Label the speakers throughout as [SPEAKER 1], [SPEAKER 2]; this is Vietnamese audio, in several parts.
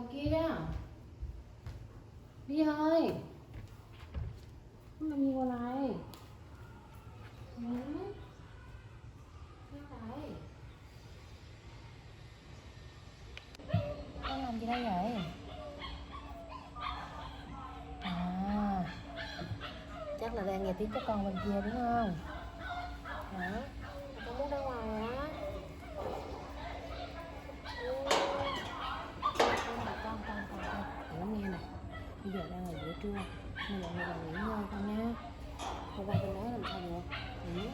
[SPEAKER 1] Ngoài kia đi ơi, làm gì ngoài này? Sao vậy? Con làm gì đây vậy? À, chắc là đang nghe tiếng các con bên kia đúng không? Hả? Con muốn ra ngoài á? Con. Để nghe nè. Bây giờ đang là giữa trưa nên mọi người là nghỉ ngơi con nha. Con qua bên đó làm sao được? Ừ.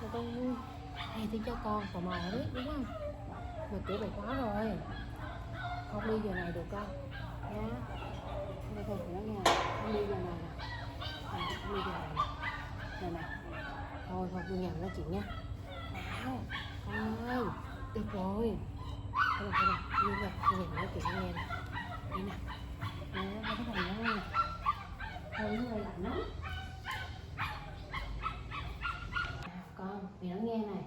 [SPEAKER 1] Mà con hay thì cho con tò mò biết đúng không? Mà cửa bị khóa rồi, không đi giờ này được con nha. Đây thôi nữa nha, không đi giờ này nè, không đi giờ này nè nè. Thôi tôi nhầm nói chuyện nha. Con ơi, được rồi. Thôi đi nè, tôi nhầm nói chuyện nghe nè. Đi nè, không có thằng nữa. Thôi nó hơi lạnh lắm. Con, mày nói nghe này.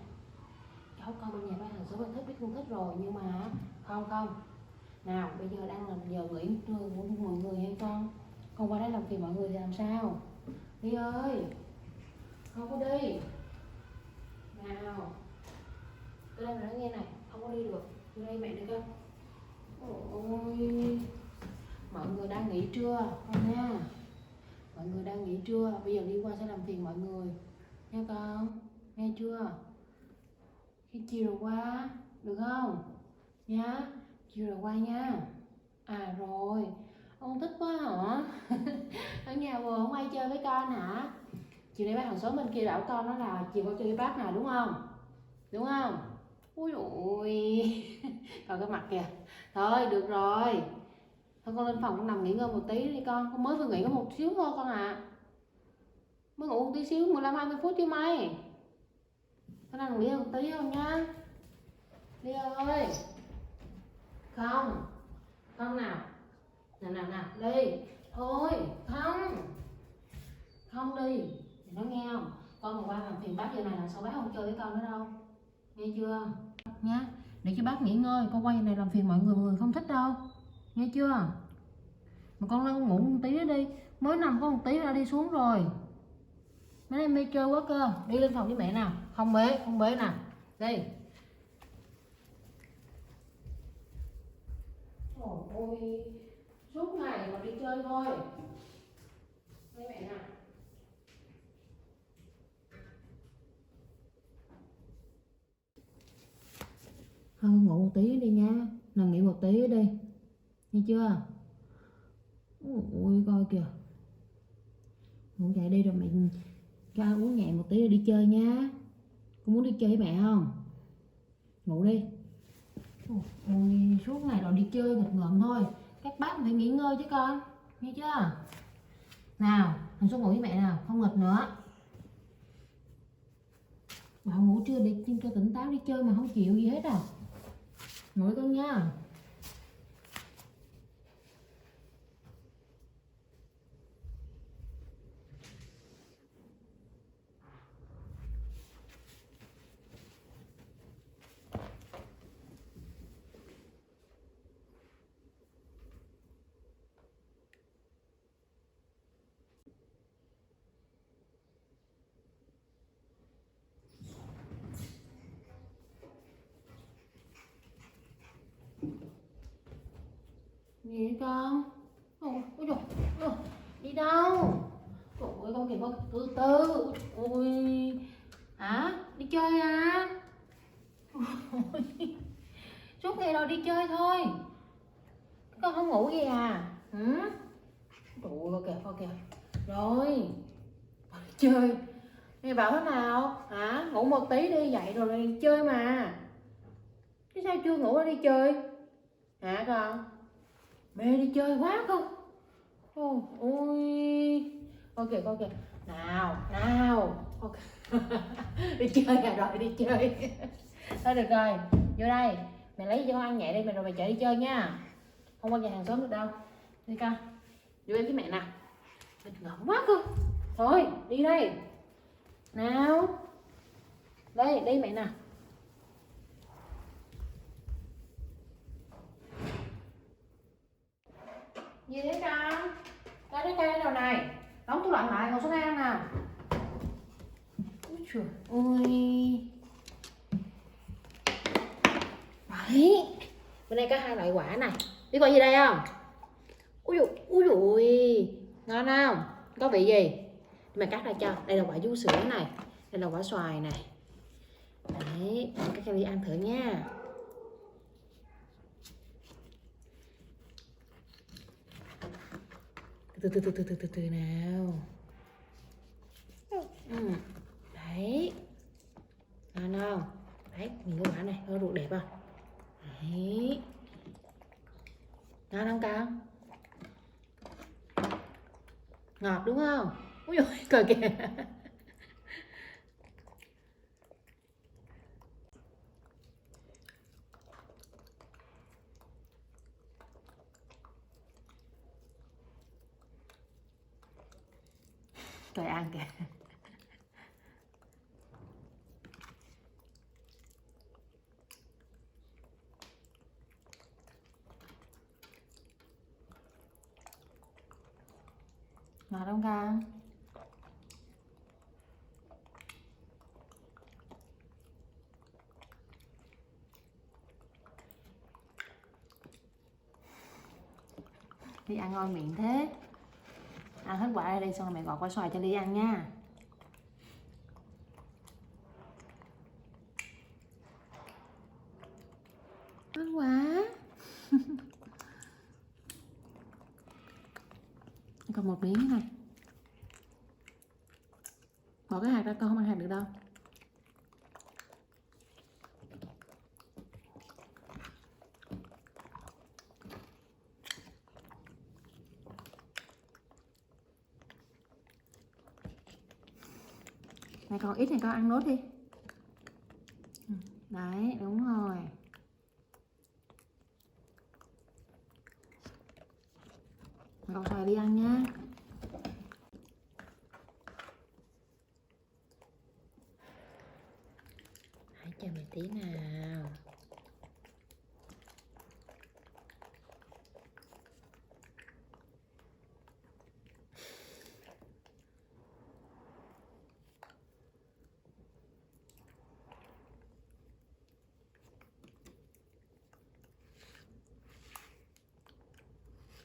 [SPEAKER 1] Cháu con bên nhà ba thằng số bên thích biết con thích rồi nhưng mà không. Nào, bây giờ đang là giờ nghỉ trưa của mọi người hay con qua đây làm phiền mọi người thì làm sao? Đi ơi, không có đi. Nào, tôi đang nói nghe này, không có đi được. Tôi đây mẹ được không? Ôi, mọi người đang nghỉ trưa, con nha. Mọi người đang nghỉ trưa, bây giờ đi qua sẽ làm phiền mọi người nha con, nghe chưa? Khi chiều rồi qua, được không? Nhá, chiều rồi qua nha. À rồi, ông thích quá hả? Ở nhà vừa không ai chơi với con hả? Chiều nay bác hàng xóm bên kia bảo con nó là chiều con chơi với bác nào đúng không? Đúng không? Ui ôi, còn cái mặt kìa. Thôi được rồi. Thôi con lên phòng con nằm nghỉ ngơi một tí đi con mới vừa nghỉ có một xíu thôi con ạ. Mới ngủ một tí xíu 15-20 phút chứ mấy. Con nằm nghỉ một tí không nhá. Đi ơi. Không. Không nào. Nào đi. Thôi không đi. Thì nó nghe không? Con mà qua làm phiền bác giờ này là sao bác không chơi với con nữa đâu. Nghe chưa? Nhá, để cho bác nghỉ ngơi. Con qua giờ này làm phiền mọi người không thích đâu. Nghe chưa? Mà con lên ngủ một tí nữa đi. Mới nằm có một tí đã đi xuống rồi. Mấy em mê chơi quá cơ. Đi lên phòng với mẹ nào. Không bế nào. Đi. Trời ơi, suốt ngày mà đi chơi thôi. Mấy mẹ nào. Thôi ngủ một tí đi nha, nằm nghỉ một tí đi, nghe chưa? Ôi coi kìa, ngủ dậy đi rồi mẹ cho ăn uống nhẹ một tí rồi đi chơi nha. Con muốn đi chơi với mẹ không? Ngủ đi. Ôi suốt ngày rồi đi chơi nghịch ngợm thôi, các bác phải nghỉ ngơi chứ con, nghe chưa? Nào, mình xuống ngủ với mẹ nào, không nghịch nữa. Bảo ngủ trưa đi cho tỉnh táo đi chơi mà không chịu gì hết à. Ngủ con nha. Gì vậy con? Ôi trời ơi, đi đâu? Trời ơi con kìa con từ từ. Ôi hả? Đi chơi à? Ôi, suốt ngày rồi đi chơi thôi. Con không ngủ gì à? Hử? Trời ơi coi kìa. Rồi, đi chơi. Nghe bảo thế nào? Hả? Ngủ một tí đi dậy rồi đi chơi mà. Chứ sao chưa ngủ đi chơi? Hả con? Mẹ đi chơi quá không? Ôi coi kìa nào ok. Đi chơi à, rồi đi chơi. Thôi được rồi, vô đây mẹ lấy cho con ăn nhẹ đi mẹ rồi mẹ chạy đi chơi nha, không qua nhà hàng xóm được đâu. Đi con vô đây với mẹ nè, mình ngợm quá cơ. Thôi đi đây nào, đây đi mẹ nè. Gì thế con? Ra trái cây đâu này. Đóng tủ lạnh lại, ngồi xuống đây ăn nào. Úi trời ơi. Đấy. Bên đây có 2 loại quả này. Biết gọi gì đây không? Ui dồi. Ngon không? Có vị gì? Mà cắt ra cho. Đây là quả vú sữa này. Đây là quả xoài này. Đấy, các Kelly ăn thử nha. Từ nào. Đấy. Ngon không? Đấy, nhìn cái quả này, có ruột đẹp không? Đấy. Ngon không con? Ngọt đúng không? Ui dồi, cười kìa. Tôi ăn kìa. Ngọt không con? Đi ăn ngon miệng thế. Ăn hết quả đây đi, xong rồi mẹ gọt quả xoài cho Ly ăn nha. Ngon quá. Còn một miếng này. Bỏ cái hạt ra, con không ăn hạt được đâu. Này còn ít thì con ăn nốt đi. Đấy, đúng rồi. Gọt xoài đi ăn nha. Hãy chờ mình tí nào.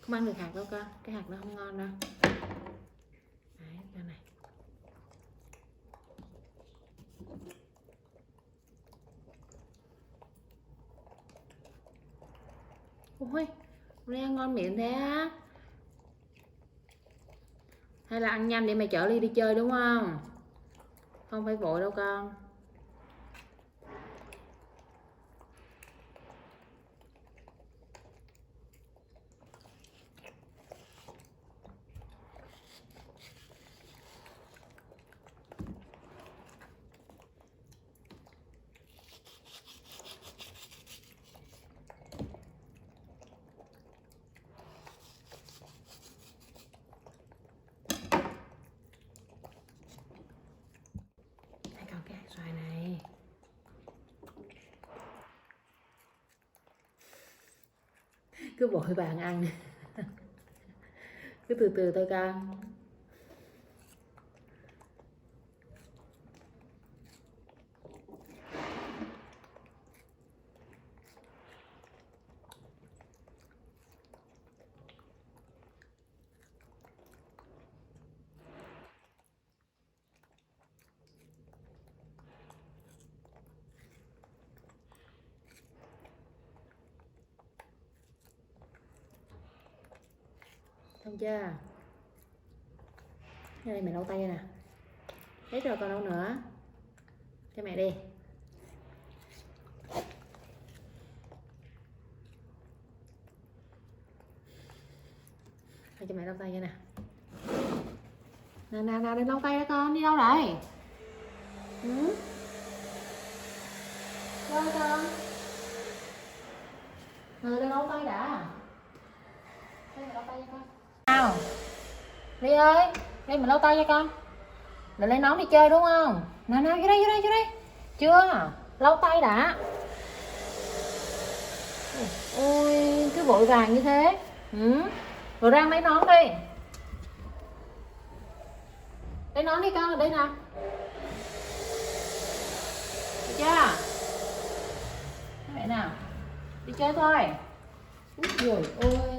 [SPEAKER 1] Không ăn được hạt đâu con, cái hạt nó không ngon đâu. Đấy, cái này. Ôi, hôm nay ăn ngon miệng thế á. Hay là ăn nhanh để mày chở Ly đi chơi đúng không? Không phải vội đâu con. Cái hạt xoài này cứ vội vàng ăn. Cứ từ từ thôi con. Xong chưa? Đây mẹ lau tay nè. Hết rồi còn đâu nữa. Cho mẹ đi. Đây, cho mẹ lau tay cho nè. Nào đi lau tay đó con, đi đâu đây? Đâu con? Đi lau tay đã. Đây mẹ lau tay cho con. Nào Ly ơi, đây mình lau tay cho con. Là lên nón đi chơi đúng không? Nào vô đây. Chưa, lau tay đã. Ôi, cứ vội vàng như thế. Rồi Rang lấy nón đi. Lấy nón đi con, đây nè. Được chưa? Mẹ nào. Đi chơi thôi. Úi giời ơi.